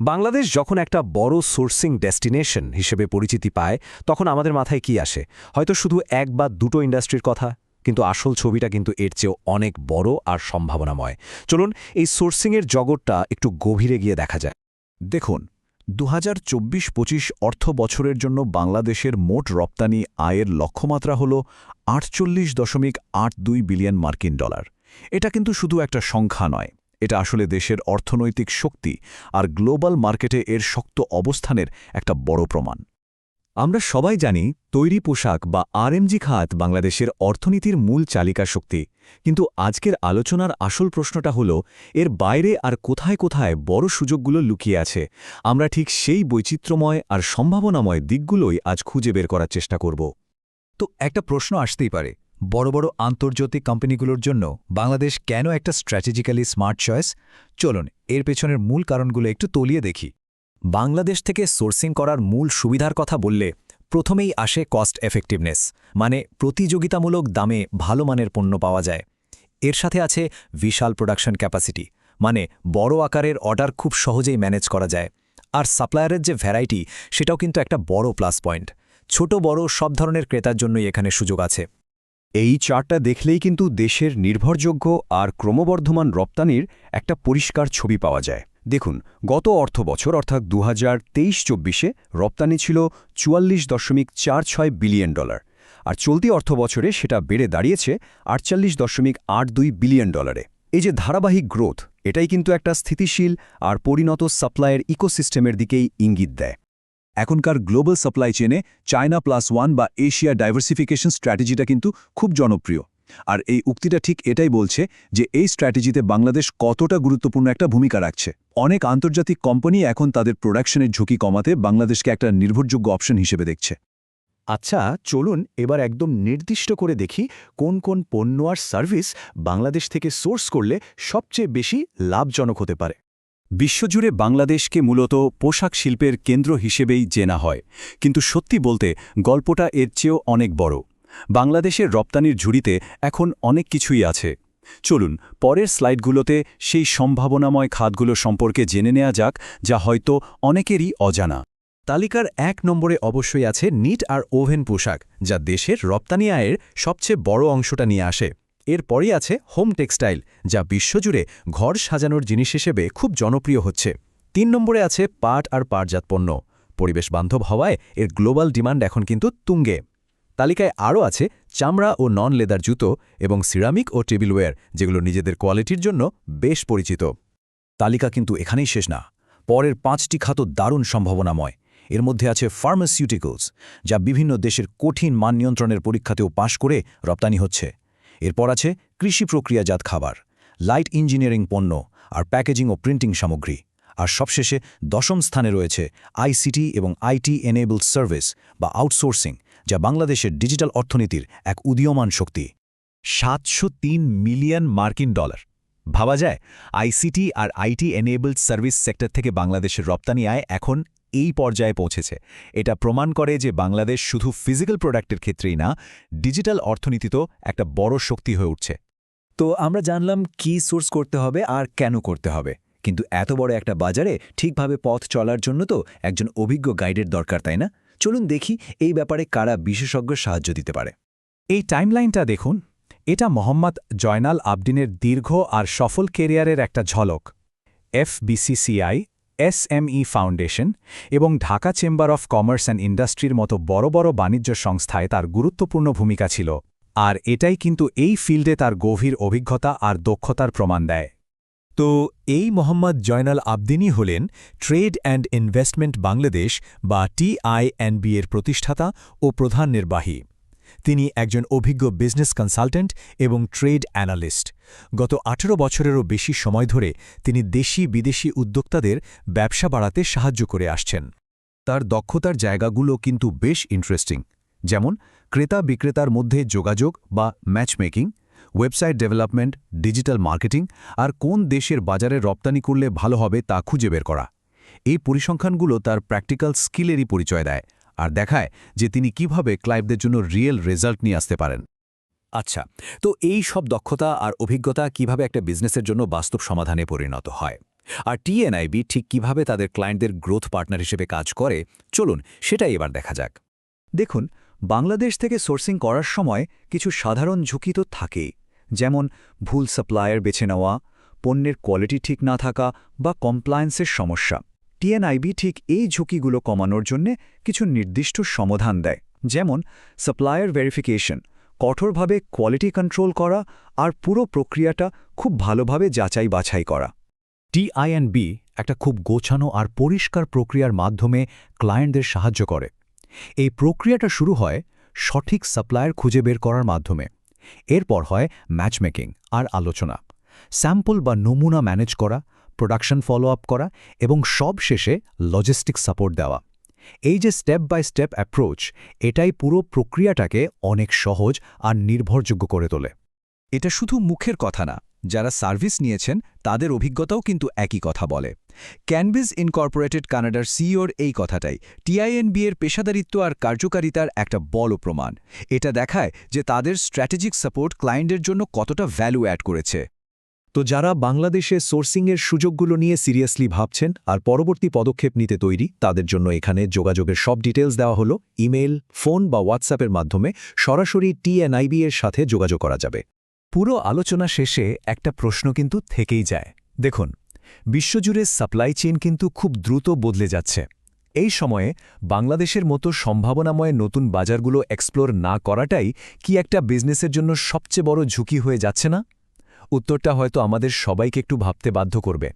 বাংলাদেশ যখন একটা বড় সোর্সিং ডেস্টিনেশন হিসেবে পরিচিতি পায় তখন আমাদের মাথায় কি আসে হয়তো শুধু এক বা দুটো ইন্ডাস্ট্রির কথা কিন্তু আসল ছবিটা কিন্তু এর চেয়েও অনেক বড় আর সম্ভাবনাময়। চলুন এই সোর্সিংয়ের জগৎটা একটু গভীরে গিয়ে দেখা যায়। দেখুন, ২০২৪-২৫ অর্থ বছরের জন্য বাংলাদেশের মোট রপ্তানি আয়ের লক্ষ্যমাত্রা হল ৪৮.৮২ বিলিয়ন মার্কিন ডলার। এটা কিন্তু শুধু একটা সংখ্যা নয়, এটা আসলে দেশের অর্থনৈতিক শক্তি আর গ্লোবাল মার্কেটে এর শক্ত অবস্থানের একটা বড় প্রমাণ। আমরা সবাই জানি তৈরি পোশাক বা আরএমজি খাত বাংলাদেশের অর্থনীতির মূল চালিকা শক্তি, কিন্তু আজকের আলোচনার আসল প্রশ্নটা হল এর বাইরে আর কোথায় কোথায় বড় সুযোগগুলো লুকিয়ে আছে। আমরা ঠিক সেই বৈচিত্র্যময় আর সম্ভাবনাময় দিকগুলোই আজ খুঁজে বের করার চেষ্টা করব। তো একটা প্রশ্ন আসতেই পারে, বড় বড় আন্তর্জাতিক কোম্পানিগুলোর জন্য বাংলাদেশ কেন একটা স্ট্র্যাটেজিক্যালি স্মার্ট চয়েস? চলুন এর পেছনের মূল কারণগুলো একটু তলিয়ে দেখি। বাংলাদেশ থেকে সোর্সিং করার মূল সুবিধার কথা বললে প্রথমেই আসে কস্ট এফেক্টিভনেস, মানে প্রতিযোগিতামূলক দামে ভালো মানের পণ্য পাওয়া যায়। এর সাথে আছে বিশাল প্রোডাকশন ক্যাপাসিটি, মানে বড় আকারের অর্ডার খুব সহজেই ম্যানেজ করা যায়। আর সাপ্লায়ারের যে ভ্যারাইটি, সেটাও কিন্তু একটা বড় প্লাস পয়েন্ট। ছোট বড় সব ধরনের ক্রেতার জন্যই এখানে সুযোগ আছে। এই চার্টটা দেখলেই কিন্তু দেশের নির্ভরযোগ্য আর ক্রমবর্ধমান রপ্তানির একটা পরিষ্কার ছবি পাওয়া যায়। দেখুন, গত অর্থবছর অর্থাৎ ২০২৩-২৪-এ রপ্তানি ছিল ৪৪.৪৬ বিলিয়ন ডলার, আর চলতি অর্থবছরে সেটা বেড়ে দাঁড়িয়েছে ৪৮.৮২ বিলিয়ন ডলারে। এই যে ধারাবাহিক গ্রোথ, এটাই কিন্তু একটা স্থিতিশীল আর পরিণত সাপ্লাইয়ের ইকোসিস্টেমের দিকেই ইঙ্গিত দেয়। এখনকার গ্লোবাল সাপ্লাই চেনে চায়না +1 বা এশিয়া ডাইভার্সিফিকেশন স্ট্র্যাটেজিটা কিন্তু খুব জনপ্রিয়। আর এই উক্তিটা ঠিক এটাই বলছে যে এই স্ট্র্যাটেজিতে বাংলাদেশ কতটা গুরুত্বপূর্ণ একটা ভূমিকা রাখছে। অনেক আন্তর্জাতিক কোম্পানি এখন তাদের প্রোডাকশনের ঝুঁকি কমাতে বাংলাদেশকে একটা নির্ভরযোগ্য অপশন হিসেবে দেখছে। আচ্ছা, চলুন এবার একদম নির্দিষ্ট করে দেখি কোন কোন পণ্য আর সার্ভিস বাংলাদেশ থেকে সোর্স করলে সবচেয়ে বেশি লাভজনক হতে পারে। বিশ্বজুড়ে বাংলাদেশকে মূলত পোশাক শিল্পের কেন্দ্র হিসেবেই চেনা হয়, কিন্তু সত্যি বলতে গল্পটা এর চেয়েও অনেক বড়। বাংলাদেশের রপ্তানির ঝুড়িতে এখন অনেক কিছুই আছে। চলুন পরের স্লাইডগুলোতে সেই সম্ভাবনাময় খাতগুলো সম্পর্কে জেনে নেওয়া যাক, যা হয়তো অনেকেরই অজানা। তালিকার ১ নম্বরে অবশ্যই আছে নিট আর ওভেন পোশাক, যা দেশের রপ্তানি আয়ের সবচেয়ে বড় অংশটা নিয়ে আসে। এরপরই আছে হোম টেক্সটাইল, যা বিশ্বজুড়ে ঘর সাজানোর জিনিস হিসেবে খুব জনপ্রিয় হচ্ছে। ৩ নম্বরে আছে পাট আর পাটজাত পণ্য। পরিবেশ বান্ধব হওয়ায় এর গ্লোবাল ডিমান্ড এখন কিন্তু তুঙ্গে। তালিকায় আরও আছে চামড়া ও নন লেদার জুতো এবং সিরামিক ও টেবিলওয়্যার, যেগুলো নিজেদের কোয়ালিটির জন্য বেশ পরিচিত। তালিকা কিন্তু এখানেই শেষ না। পরের ৫টি খাত দারুণ সম্ভাবনাময়। এর মধ্যে আছে ফার্মাসিউটিক্যালস, যা বিভিন্ন দেশের কঠিন মান নিয়ন্ত্রণের পরীক্ষাতেও পাশ করে রপ্তানি হচ্ছে। এরপর আছে কৃষি প্রক্রিয়াজাত খাবার, লাইট ইঞ্জিনিয়ারিং পণ্য আর প্যাকেজিং ও প্রিন্টিং সামগ্রী। আর সবশেষে ১০ম স্থানে রয়েছে আইসিটি এবং আইটি এনেবলড সার্ভিস বা আউটসোর্সিং, যা বাংলাদেশের ডিজিটাল অর্থনীতির এক উদীয়মান শক্তি। ৭০৩ মিলিয়ন মার্কিন ডলার। ভাবা যায় আইসিটি আর আইটি এনেবলড সার্ভিস সেক্টর থেকে বাংলাদেশের রপ্তানি আয় এখন এই পর্যায়ে পৌঁছেছে। এটা প্রমাণ করে যে বাংলাদেশ শুধু ফিজিক্যাল প্রোডাক্টের ক্ষেত্রেই না, ডিজিটাল অর্থনীতিতেও একটা বড় শক্তি হয়ে উঠছে। তো আমরা জানলাম কি সোর্স করতে হবে আর কেন করতে হবে, কিন্তু এত বড় একটা বাজারে ঠিকভাবে পথ চলার জন্য তো একজন অভিজ্ঞ গাইডের দরকার, তাই না? চলুন দেখি এই ব্যাপারে কারা বিশেষজ্ঞ সাহায্য দিতে পারে। এই টাইমলাইনটা দেখুন, এটা মোহাম্মদ জয়নাল আবদিনের দীর্ঘ আর সফল কেরিয়ারের একটা ঝলক। এফবিসিসিআই, এসএমই ফাউন্ডেশন এবং Dhaka chamber of commerce and ইন্ডাস্ট্রির মতো বড় বড় বাণিজ্য সংস্থায় তার গুরুত্বপূর্ণ ভূমিকা ছিল। আর এটাই কিন্তু এই ফিল্ডে তার গভীর অভিজ্ঞতা আর দক্ষতার প্রমাণ দেয়। তো এই মোহাম্মদ জয়নাল আবদিনই হলেন ট্রেড অ্যান্ড ইনভেস্টমেন্ট বাংলাদেশ বা TINB এর প্রতিষ্ঠাতা ও প্রধান নির্বাহী। তিনি একজন অভিজ্ঞ বিজনেস কনসালটেন্ট এবং ট্রেড অ্যানালিস্ট। গত ১৮ বছরেরও বেশি সময় ধরে তিনি দেশি বিদেশি উদ্যোক্তাদের ব্যবসা বাড়াতে সাহায্য করে আসছেন। তার দক্ষতার জায়গাগুলো কিন্তু বেশ ইন্টারেস্টিং, যেমন ক্রেতা বিক্রেতার মধ্যে যোগাযোগ বা matchmaking, website development, digital marketing আর কোন দেশের বাজারে রপ্তানি করলে ভালো হবে তা খুঁজে বের করা। এই পরিসংখ্যানগুলো তার প্র্যাকটিক্যাল স্কিলেরই পরিচয় দেয় আর দেখায় যে তিনি কিভাবে ক্লায়েন্টদের জন্য রিয়েল রেজাল্ট নিয়ে আসতে পারেন। আচ্ছা, তো এই সব দক্ষতা আর অভিজ্ঞতা কিভাবে একটা বিজনেসের জন্য বাস্তব সমাধানে পরিণত হয়? আর টিএনআইবি ঠিক কিভাবে তাদের ক্লায়েন্টদের গ্রোথ পার্টনার হিসেবে কাজ করে চলুন সেটাই এবার দেখা যাক। দেখুন, বাংলাদেশ থেকে সোর্সিং করার সময় কিছু সাধারণ ঝুঁকি তো থাকেই, যেমন ভুল সাপ্লায়ার বেছে নেওয়া, পণ্যের কোয়ালিটি ঠিক না থাকা বা কমপ্লায়েন্সের সমস্যা। টিএনআইবি ঠিক এই ঝুঁকিগুলো কমানোর জন্য কিছু নির্দিষ্ট সমাধান দেয়, যেমন সাপ্লায়ার ভেরিফিকেশন, কঠোরভাবে কোয়ালিটি কন্ট্রোল করা আর পুরো প্রক্রিয়াটা খুব ভালোভাবে যাচাই বাছাই করা। টিআইএনবি একটা খুব গোছানো আর পরিষ্কার প্রক্রিয়ার মাধ্যমে ক্লায়েন্টদের সাহায্য করে। এই প্রক্রিয়াটা শুরু হয় সঠিক সাপ্লায়ার খুঁজে বের করার মাধ্যমে। এরপর হয় ম্যাচমেকিং আর আলোচনা, স্যাম্পল বা নমুনা ম্যানেজ করা, প্রোডাকশন ফলো আপ করা এবং সব শেষে লজিস্টিক সাপোর্ট দেওয়া। এই যে স্টেপ বাই স্টেপ অ্যাপ্রোচ, এটাই পুরো প্রক্রিয়াটাকে অনেক সহজ আর নির্ভরযোগ্য করে তোলে। এটা শুধু মুখের কথা না, যারা সার্ভিস নিয়েছেন তাদের অভিজ্ঞতাও কিন্তু একই কথা বলে। ক্যানভিস ইনকর্পোরেটেড কানাডার সিইওর এই কথাটাই টিআইএনবি এর পেশাদারিত্ব আর কার্যকারিতার একটা বড় প্রমাণ। এটা দেখায় যে তাদের স্ট্র্যাটেজিক সাপোর্ট ক্লায়েন্টের জন্য কতটা ভ্যালু অ্যাড করেছে। তো যারা বাংলাদেশে সোর্সিংয়ের সুযোগগুলো নিয়ে সিরিয়াসলি ভাবছেন আর পরবর্তী পদক্ষেপ নিতে তৈরি, তাদের জন্য এখানে যোগাযোগের সব ডিটেলস দেওয়া হলো। ইমেল, ফোন বা হোয়াটসঅ্যাপের মাধ্যমে সরাসরি টিএনআইবি এর সাথে যোগাযোগ করা যাবে। পুরো আলোচনা শেষে একটা প্রশ্ন কিন্তু থেকেই যায়। দেখুন, বিশ্বজুড়ে সাপ্লাই চেইন কিন্তু খুব দ্রুত বদলে যাচ্ছে। এই সময়ে বাংলাদেশের মতো সম্ভাবনাময় নতুন বাজারগুলো এক্সপ্লোর না করাটাই কি একটা বিজনেসের জন্য সবচেয়ে বড় ঝুঁকি হয়ে যাচ্ছে না? উত্তরটা হয়তো আমাদের সবাইকে একটু ভাবতে বাধ্য করবে।